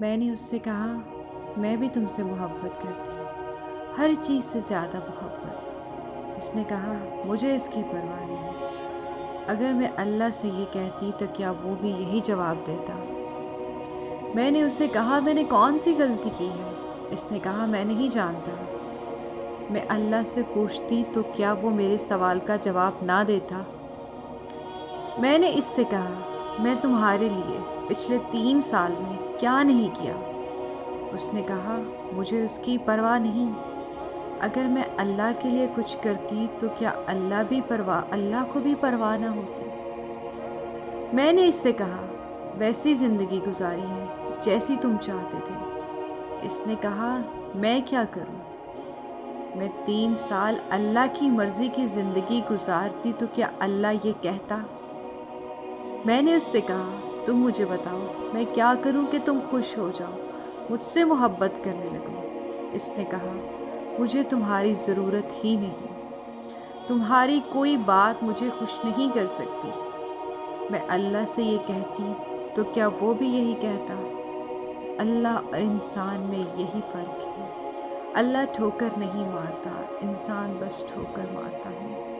میں نے اس سے کہا میں بھی تم سے محبت کرتی ہوں، ہر چیز سے زیادہ محبت۔ اس نے کہا مجھے اس کی پرواہ نہیں، اگر میں اللہ سے یہ کہتی تو کیا وہ بھی یہی جواب دیتا؟ میں نے اس سے کہا میں نے کون سی غلطی کی ہے؟ اس نے کہا میں نہیں جانتا۔ میں اللہ سے پوچھتی تو کیا وہ میرے سوال کا جواب نہ دیتا؟ میں نے اس سے کہا میں تمہارے لیے پچھلے 3 سال میں کیا نہیں کیا؟ اس نے کہا مجھے اس کی پرواہ نہیں، اگر میں اللہ کے لیے کچھ کرتی تو کیا اللہ کو بھی پرواہ نہ ہوتی؟ میں نے اس سے کہا ویسی زندگی گزاری ہے جیسی تم چاہتے تھے۔ اس نے کہا میں کیا کروں؟ میں 3 سال اللہ کی مرضی کی زندگی گزارتی تو کیا اللہ یہ کہتا؟ میں نے اس سے کہا تم مجھے بتاؤ میں کیا کروں کہ تم خوش ہو جاؤ، مجھ سے محبت کرنے لگو۔ اس نے کہا مجھے تمہاری ضرورت ہی نہیں، تمہاری کوئی بات مجھے خوش نہیں کر سکتی۔ میں اللہ سے یہ کہتی تو کیا وہ بھی یہی کہتا؟ اللہ اور انسان میں یہی فرق ہے، اللہ ٹھوکر نہیں مارتا، انسان بس ٹھوکر مارتا ہے۔